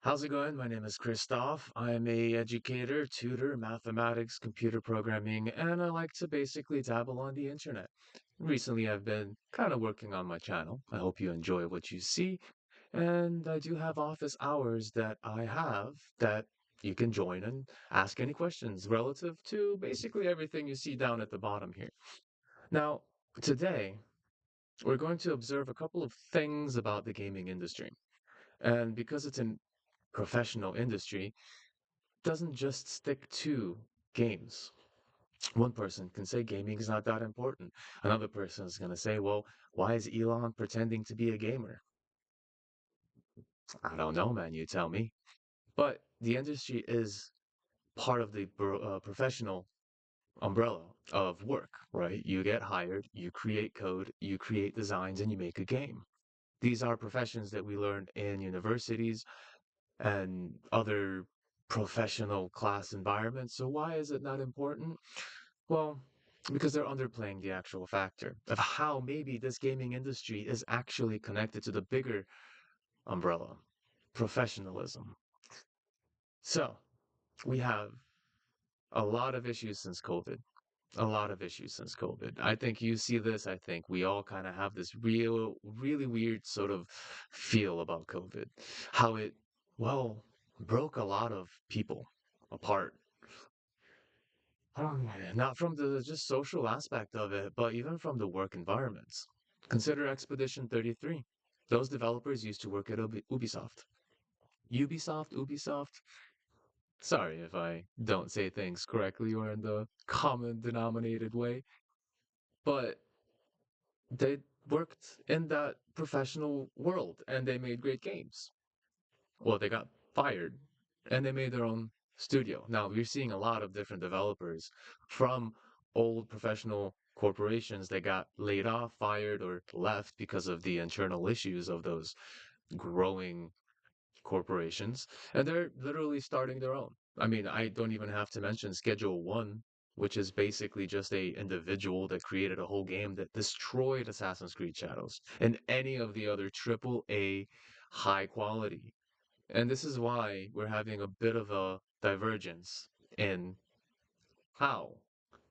How's it going? My name is Christoph. I'm a educator, tutor, mathematics, computer programming, and I like to basically dabble on the internet. Recently, I've been kind of working on my channel. I hope you enjoy what you see, and I do have office hours that I have that you can join and ask any questions relative to basically everything you see down at the bottom here. Now, today, we're going to observe a couple of things about the gaming industry. And because it's an professional industry, doesn't just stick to games. One person can say gaming is not that important. Another person is going to say, well, why is Elon pretending to be a gamer? I don't know, man, you tell me. But the industry is part of the professional umbrella of work, right? You get hired, you create code, you create designs, and you make a game. These are professions that we learn in universities and other professional class environments. So why is it not important? Well, because they're underplaying the actual factor of how maybe this gaming industry is actually connected to the bigger umbrella, professionalism. So we have a lot of issues since COVID. A lot of issues since COVID. I think you see this. I think we all kind of have this really weird sort of feel about COVID. How it, well, broke a lot of people apart. Not from the just social aspect of it, but even from the work environments. Consider Expedition 33. Those developers used to work at Ubisoft. Ubisoft. Sorry if I don't say things correctly or in the common denominated way, but they worked in that professional world and they made great games. Well, they got fired and they made their own studio. Now, we're seeing a lot of different developers from old professional corporations that got laid off, fired, or left because of the internal issues of those growing corporations. And they're literally starting their own. I mean, I don't even have to mention Schedule One, which is basically just a individual that created a whole game that destroyed Assassin's Creed Shadows and any of the other triple A high quality, and this is why we're having a bit of a divergence in how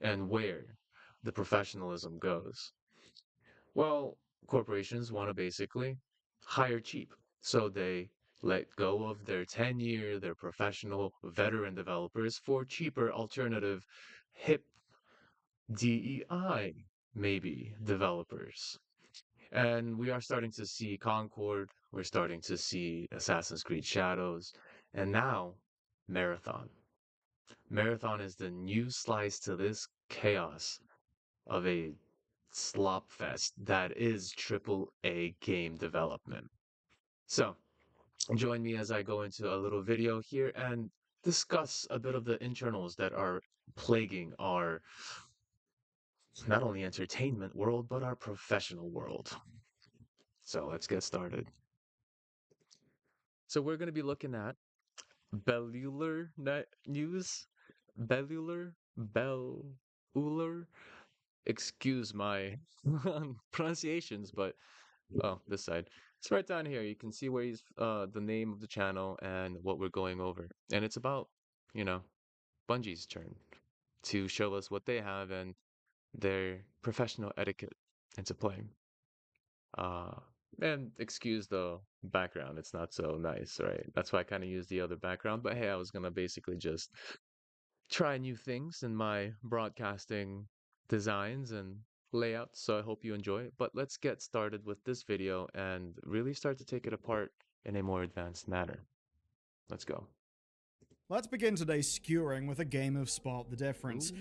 and where the professionalism goes. Well, corporations want to basically hire cheap. So they let go of their tenure, their professional veteran developers for cheaper alternative hip DEI, maybe developers. And we are starting to see Concord, we're starting to see Assassin's Creed Shadows, and now Marathon. Marathon is the new slice to this chaos of a slop fest that is triple A game development. So, join me as I go into a little video here and discuss a bit of the internals that are plaguing our not only entertainment world, but our professional world. So, let's get started. So, we're going to be looking at News, Bellular. Excuse my pronunciations, but oh, this side. It's right down here. You can see where he's the name of the channel and what we're going over, and it's about you know Bungie's turn to show us what they have and their professional etiquette into play. Uh, and excuse the background. It's not so nice, right? That's why I kind of use the other background. But hey, I was gonna basically just try new things in my broadcasting designs and layouts, so I hope you enjoy it. But let's get started with this video and really start to take it apart in a more advanced manner. Let's go. Let's begin today's skewering with a game of Spot the Difference.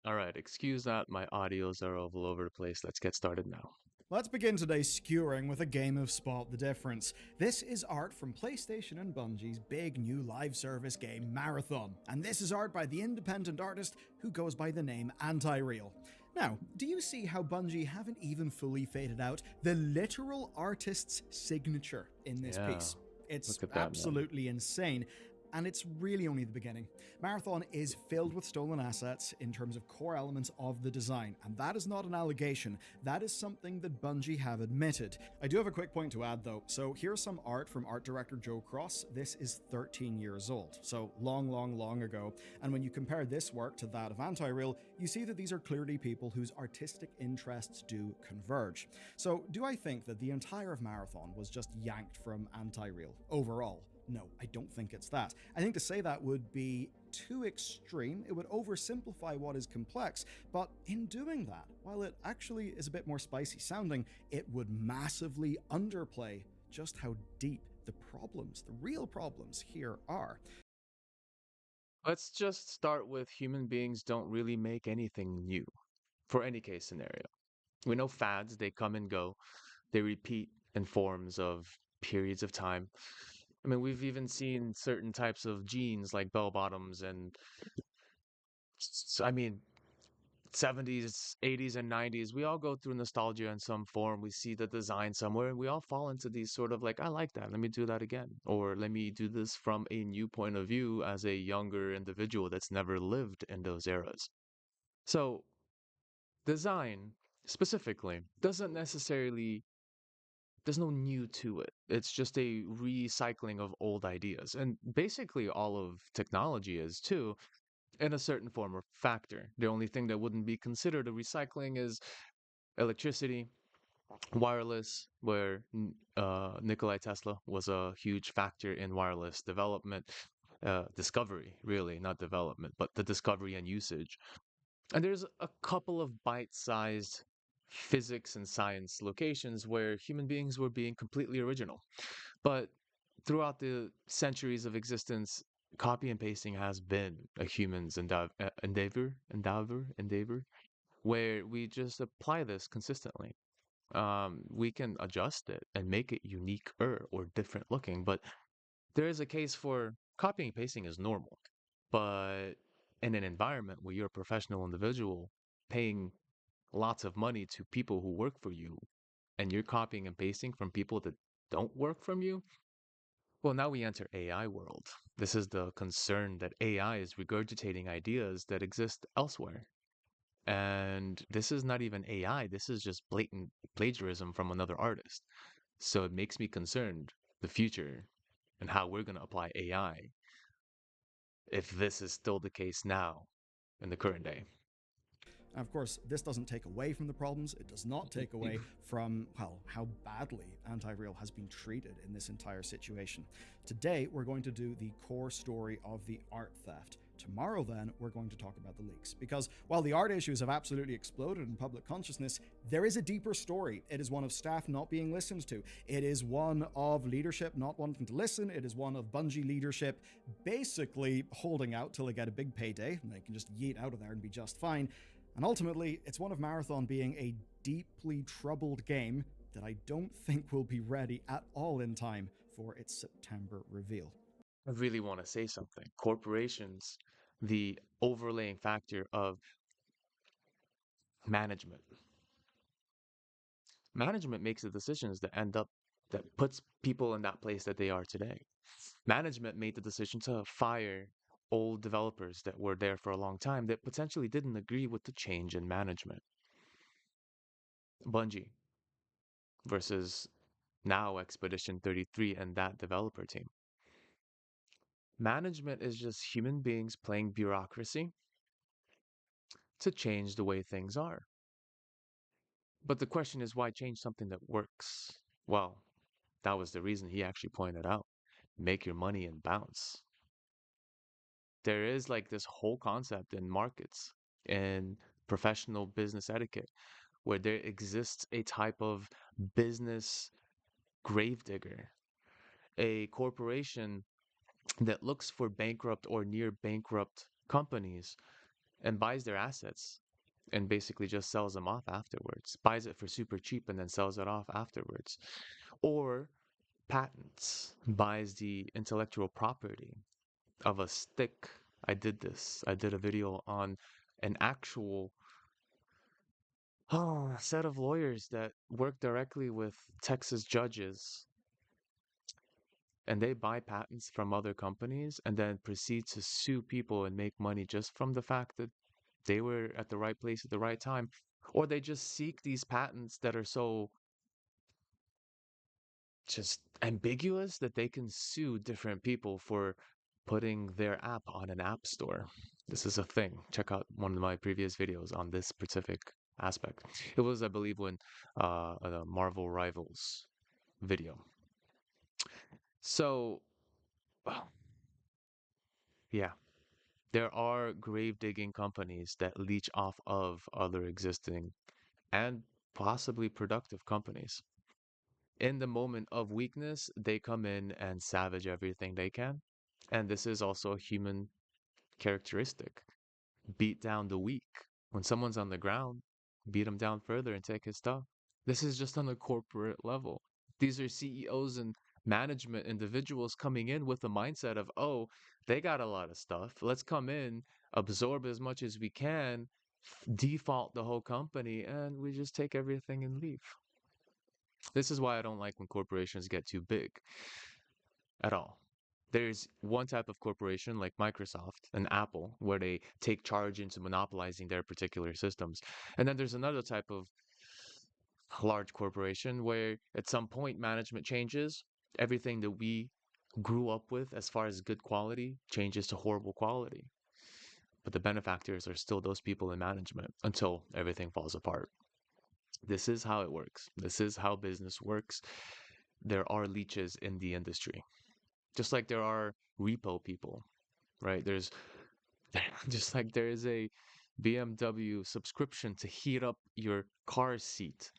All right, excuse that, my audios are all over the place. Let's get started now. Let's begin today's skewering with a game of Spot the Difference. This is art from PlayStation and Bungie's big new live service game, Marathon. And this is art by the independent artist who goes by the name Anti-Real. Now, do you see how Bungie haven't even fully faded out the literal artist's signature in this piece? It's look at that, man. absolutely insane. And it's really only the beginning. Marathon is filled with stolen assets in terms of core elements of the design, and that is not an allegation. That is something that Bungie have admitted. I do have a quick point to add though. So here's some art from art director Joe Cross. This is 13 years old, so long, long, long ago. And when you compare this work to that of Anti-Real, you see that these are clearly people whose artistic interests do converge. So do I think that the entire of Marathon was just yanked from Anti-Real overall? No, I don't think it's that. I think to say that would be too extreme. It would oversimplify what is complex, but in doing that, while it actually is a bit more spicy sounding, it would massively underplay just how deep the problems, the real problems here are. Let's just start with human beings don't really make anything new for any case scenario. We know fads, they come and go, they repeat in forms of periods of time. I mean, we've even seen certain types of jeans like bell bottoms and I mean, 70s, 80s, and 90s. We all go through nostalgia in some form. We see the design somewhere, and we all fall into these sort of like, I like that. Let me do that again. Or let me do this from a new point of view as a younger individual that's never lived in those eras. So, design specifically doesn't necessarily there's no new to it. It's just a recycling of old ideas. And basically all of technology is too, in a certain form or factor. The only thing that wouldn't be considered a recycling is electricity, wireless, where Nikolai Tesla was a huge factor in wireless development, discovery, really, not development, but the discovery and usage. And there's a couple of bite-sized physics and science locations where human beings were being completely original. But throughout the centuries of existence, copy and pasting has been a human's endeavor, where we just apply this consistently. We can adjust it and make it unique or different looking, but there is a case for copying and pasting is normal. But in an environment where you're a professional individual paying lots of money to people who work for you and you're copying and pasting from people that don't work from you, well, now we enter AI world. This is the concern that AI is regurgitating ideas that exist elsewhere. And this is not even AI, this is just blatant plagiarism from another artist. So it makes me concerned the future and how we're going to apply AI if this is still the case now in the current day. And of course, this doesn't take away from the problems. It does not take away from, well, how badly Anti-Real has been treated in this entire situation. Today, we're going to do the core story of the art theft. Tomorrow, then, we're going to talk about the leaks. Because while the art issues have absolutely exploded in public consciousness, there is a deeper story. It is one of staff not being listened to. It is one of leadership not wanting to listen. It is one of Bungie leadership basically holding out till they get a big payday and they can just yeet out of there and be just fine. And ultimately, it's one of Marathon being a deeply troubled game that I don't think will be ready at all in time for its September reveal. I really want to say something. Corporations, the overlaying factor of management. Management makes the decisions that end up that puts people in that place that they are today. Management made the decision to fire old developers that were there for a long time that potentially didn't agree with the change in management. Bungie versus now Expedition 33 and that developer team. Management is just human beings playing bureaucracy to change the way things are. But the question is, why change something that works? Well, that was the reason he actually pointed out. Make your money and bounce. There is like this whole concept in markets and professional business etiquette where there exists a type of business gravedigger, a corporation that looks for bankrupt or near bankrupt companies and buys their assets and basically just sells them off afterwards, buys it for super cheap and then sells it off afterwards. Or patents, buys the intellectual property of a stick. I did this. I did a video on an actual set of lawyers that work directly with Texas judges and they buy patents from other companies and then proceed to sue people and make money just from the fact that they were at the right place at the right time. Or they just seek these patents that are so just ambiguous that they can sue different people for putting their app on an app store. This is a thing. Check out one of my previous videos on this specific aspect. It was, I believe, when the Marvel Rivals video. So, well, yeah, there are grave digging companies that leech off of other existing and possibly productive companies. In the moment of weakness, they come in and savage everything they can. And this is also a human characteristic. Beat down the weak. When someone's on the ground, beat him down further and take his stuff. This is just on a corporate level. These are CEOs and management individuals coming in with the mindset of, oh, they got a lot of stuff. Let's come in, absorb as much as we can, default the whole company, and we just take everything and leave. This is why I don't like when corporations get too big at all. There's one type of corporation like Microsoft and Apple where they take charge into monopolizing their particular systems. And then there's another type of large corporation where at some point management changes, everything that we grew up with as far as good quality changes to horrible quality. But the benefactors are still those people in management until everything falls apart. This is how it works. This is how business works. There are leeches in the industry, just like there are repo people, right? There's just like there is a BMW subscription to heat up your car seat.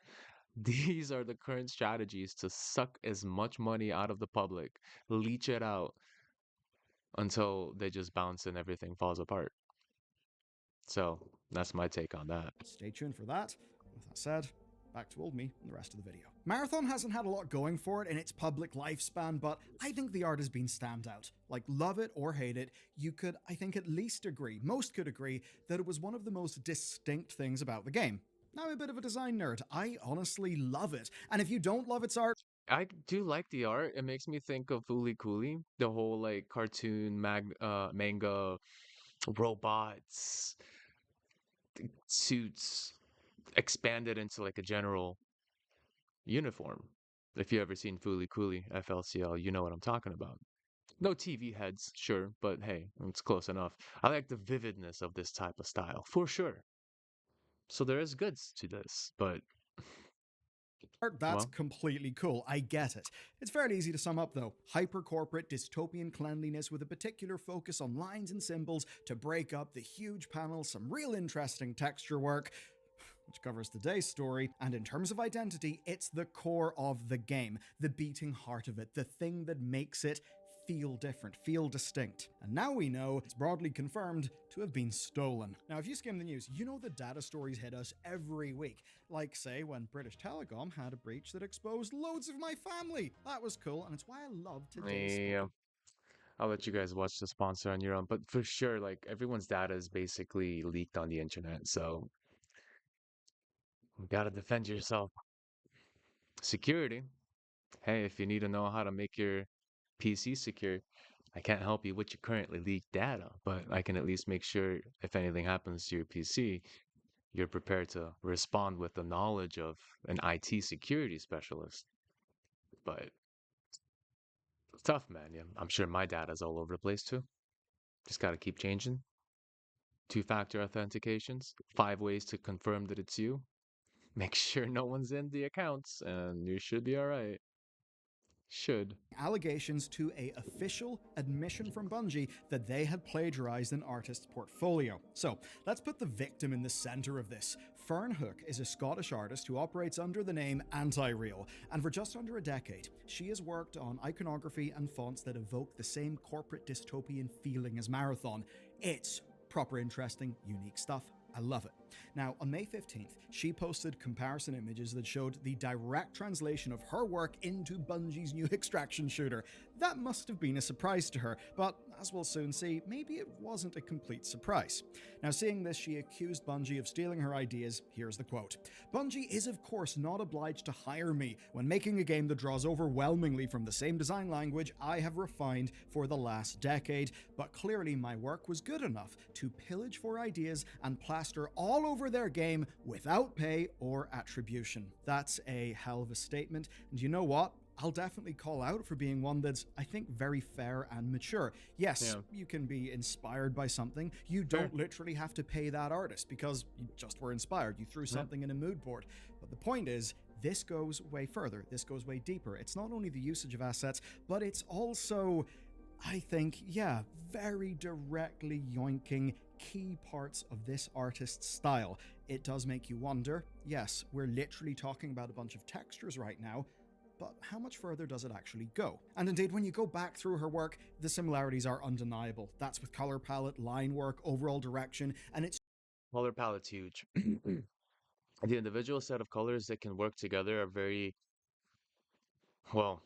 These are the current strategies to suck as much money out of the public, leech it out until they just bounce and everything falls apart. So that's my take on that. Stay tuned for that. With that said, back to old me and the rest of the video. Marathon hasn't had a lot going for it in its public lifespan, but I think the art has been standout. Like, love it or hate it, you could, I think, at least agree, most could agree, that it was one of the most distinct things about the game. Now, I'm a bit of a design nerd. I honestly love it. And if you don't love its art, I do like the art. It makes me think of Fooly Cooly, the whole like cartoon manga robots, suits expanded into like a general uniform. If you ever seen Fooly Cooly, FLCL, you know what I'm talking about. No TV heads, sure, but hey, it's close enough. I like the vividness of this type of style, for sure. So there is goods to this, but that's well, completely cool. I get it. It's fairly easy to sum up, though. Hyper corporate, dystopian cleanliness with a particular focus on lines and symbols to break up the huge panels, some real interesting texture work, which covers today's story, and in terms of identity, it's the core of the game, the beating heart of it, the thing that makes it feel different, feel distinct. And now we know it's broadly confirmed to have been stolen. Now, if you skim the news, you know the data stories hit us every week. Like, say, when British Telecom had a breach that exposed loads of my family. That was cool, and it's why I love today's yeah, I'll let you guys watch the sponsor on your own. But for sure, like everyone's data is basically leaked on the internet, so you gotta defend yourself. Security. Hey, if you need to know how to make your PC secure, I can't help you with your currently leaked data, but I can at least make sure if anything happens to your PC, you're prepared to respond with the knowledge of an IT security specialist. But it's tough, man. Yeah, I'm sure my data's all over the place too. Just got to keep changing. Two-factor authentications, 5 ways to confirm that it's you. Make sure no one's in the accounts, and you should be all right. Should. allegations to a official admission from Bungie that they had plagiarized an artist's portfolio. So, let's put the victim in the center of this. Fern Hook is a Scottish artist who operates under the name Anti-Real, and for just under a decade, she has worked on iconography and fonts that evoke the same corporate dystopian feeling as Marathon. It's proper interesting, unique stuff. I love it. Now, on May 15th, she posted comparison images that showed the direct translation of her work into Bungie's new extraction shooter. That must have been a surprise to her, but as we'll soon see, maybe it wasn't a complete surprise. Now, seeing this, she accused Bungie of stealing her ideas. Here's the quote: "Bungie is, of course, not obliged to hire me when making a game that draws overwhelmingly from the same design language I have refined for the last decade, but clearly my work was good enough to pillage for ideas and plaster all over their game without pay or attribution." That's a hell of a statement, and you know what? I'll definitely call out for being one that's, I think, very fair and mature. Yes, Yeah, you can be inspired by something. You fair. don't literally have to pay that artist because you just were inspired. You threw Yeah. something in a mood board. But the point is, this goes way further. This goes way deeper. It's not only the usage of assets, but it's also, I think, yeah, very directly yoinking key parts of this artist's style. It does make you wonder. Yes, we're literally talking about a bunch of textures right now, but how much further does it actually go? And indeed, when you go back through her work, the similarities are undeniable. That's with color palette, line work, overall direction, and it's Color palette's huge. The individual set of colors that can work together are very, well,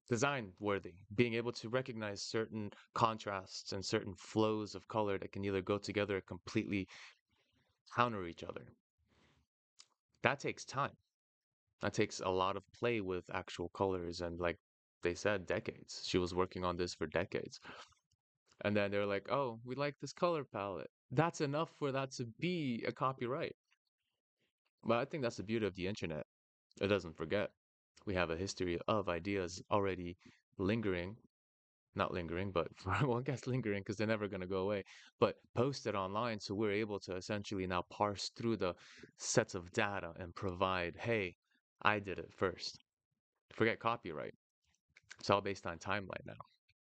design worthy. Being able to recognize certain contrasts and certain flows of color that can either go together or completely counter each other. That takes time. That takes a lot of play with actual colors and, like they said, decades. She was working on this for decades. And then they're like, "Oh, we like this color palette." That's enough for that to be a copyright. But I think that's the beauty of the internet. It doesn't forget. We have a history of ideas already lingering, not lingering, but well, I guess lingering because they're never going to go away, but posted online. So we're able to essentially now parse through the sets of data and provide, hey, I did it first. Forget copyright. It's all based on timeline now.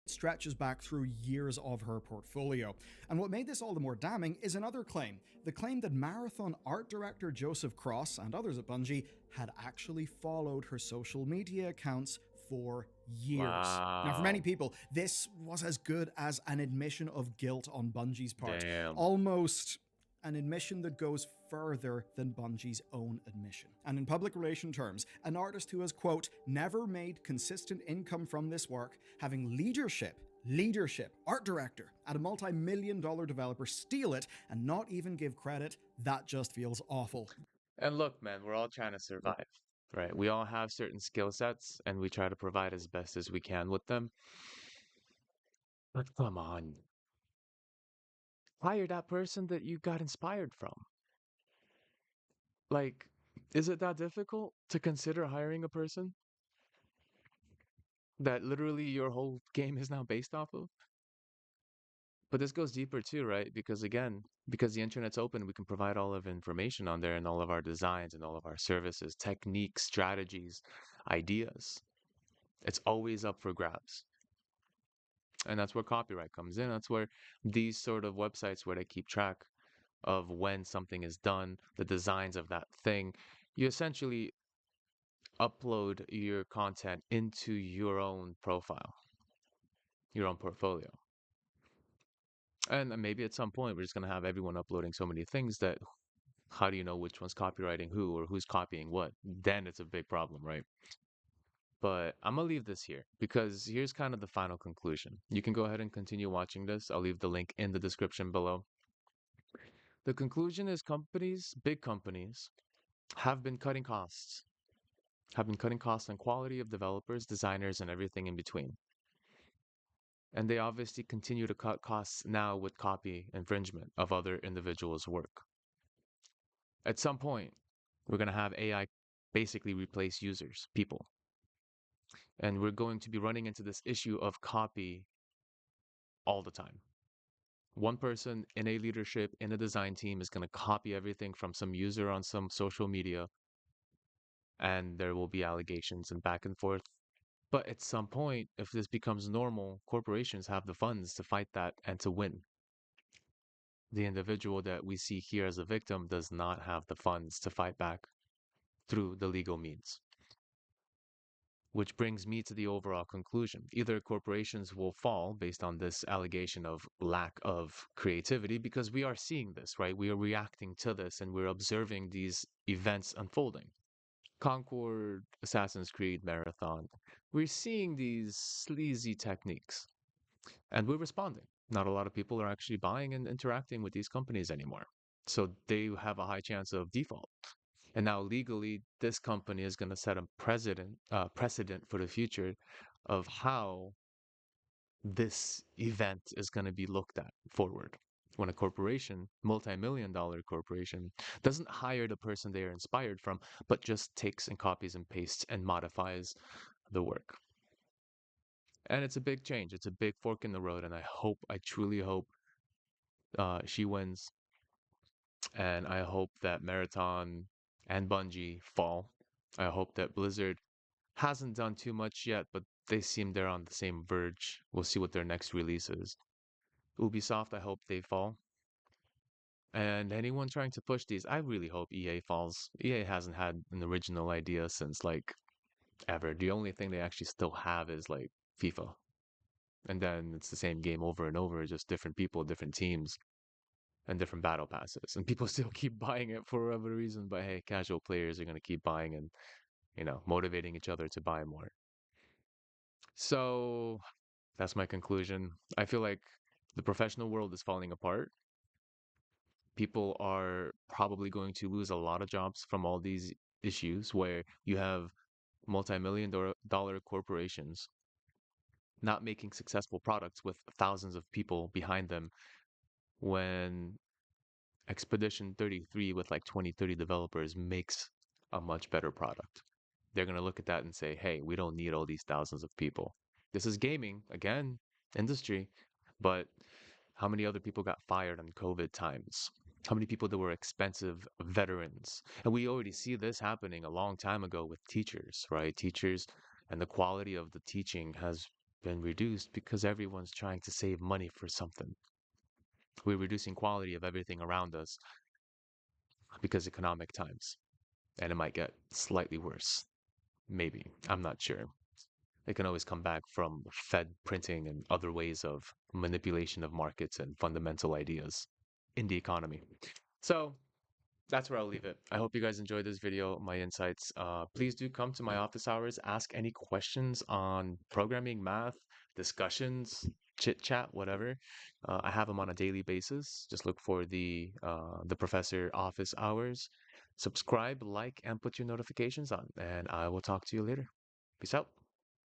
stretches back through years of her portfolio. And what made this all the more damning is another claim: the claim that Marathon art director Joseph Cross and others at Bungie had actually followed her social media accounts for years. Now, for many Wow. people, this was as good as an admission of guilt on Bungie's part, Damn. almost an admission that goes further than Bungie's own admission. And in public relation terms, an artist who has, quote, never made consistent income from this work, having leadership, art director at a multi-million dollar developer steal it and not even give credit, that just feels awful. And look, man, we're all trying to survive, right? We all have certain skill sets and we try to provide as best as we can with them. But come on, hire that person that you got inspired from. Like, is it that difficult to consider hiring a person that literally your whole game is now based off of? But this goes deeper too, right? Because again, because the internet's open, we can provide all of information on there and all of our designs and all of our services, techniques, strategies, ideas. It's always up for grabs. And that's where copyright comes in. That's where these sort of websites where they keep track of when something is done, the designs of that thing, you essentially upload your content into your own profile, your own portfolio. And then maybe at some point we're just going to have everyone uploading so many things that how do you know which one's copywriting who or who's copying what? Then it's a big problem, right? But I'm gonna leave this here because here's kind of the final conclusion. You can go ahead and continue watching this. I'll leave the link in the description below. The conclusion is companies, big companies, have been cutting costs, have been cutting costs on quality of developers, designers, and everything in between. And they obviously continue to cut costs now with copy infringement of other individuals' work. At some point, we're going to have AI basically replace users, people. And we're going to be running into this issue of copy all the time. One person in a leadership, in a design team is going to copy everything from some user on some social media, and there will be allegations and back and forth. But at some point, if this becomes normal, corporations have the funds to fight that and to win. The individual that we see here as a victim does not have the funds to fight back through the legal means. which brings me to the overall conclusion. Either corporations will fall based on this allegation of lack of creativity, because we are seeing this, right? We are reacting to this and we're observing these events unfolding. Concord, Assassin's Creed, Marathon. We're seeing these sleazy techniques and we're responding. Not a lot of people are actually buying and interacting with these companies anymore. So they have a high chance of default. And now legally, this company is going to set a precedent for the future of how this event is going to be looked at forward. When a corporation, multi-million dollar corporation, doesn't hire the person they are inspired from, but just takes and copies and pastes and modifies the work. And it's a big change. It's a big fork in the road. And I truly hope she wins. And I hope that Marathon and Bungie fall. I hope that Blizzard hasn't done too much yet, but they seem they're on the same verge. We'll see what their next release is. Ubisoft, I hope they fall. And anyone trying to push these, I really hope EA falls. EA hasn't had an original idea since like ever. The only thing they actually still have is like FIFA. And then it's the same game over and over, just different people, different teams, and different battle passes. And people still keep buying it for whatever reason. But hey, casual players are going to keep buying and, motivating each other to buy more. So that's my conclusion. I feel like the professional world is falling apart. People are probably going to lose a lot of jobs from all these issues where you have multi-million dollar corporations not making successful products with thousands of people behind them when Expedition 33 with like 20, 30 developers makes a much better product. They're going to look at that and say, hey, we don't need all these thousands of people. This is gaming, again, industry, but how many other people got fired on COVID times? How many people that were expensive veterans? And we already see this happening a long time ago with teachers, right? Teachers and the quality of the teaching has been reduced because everyone's trying to save money for something. We're reducing quality of everything around us because economic times. And it might get slightly worse. Maybe. I'm not sure. It can always come back from Fed printing and other ways of manipulation of markets and fundamental ideas in the economy. So that's where I'll leave it. I hope you guys enjoyed this video, my insights. Please do come to my office hours, ask any questions on programming, math, discussions, chit chat, whatever. I have them on a daily basis. Just look for the professor office hours. Subscribe, like, and put your notifications on, and I will talk to you later. Peace out.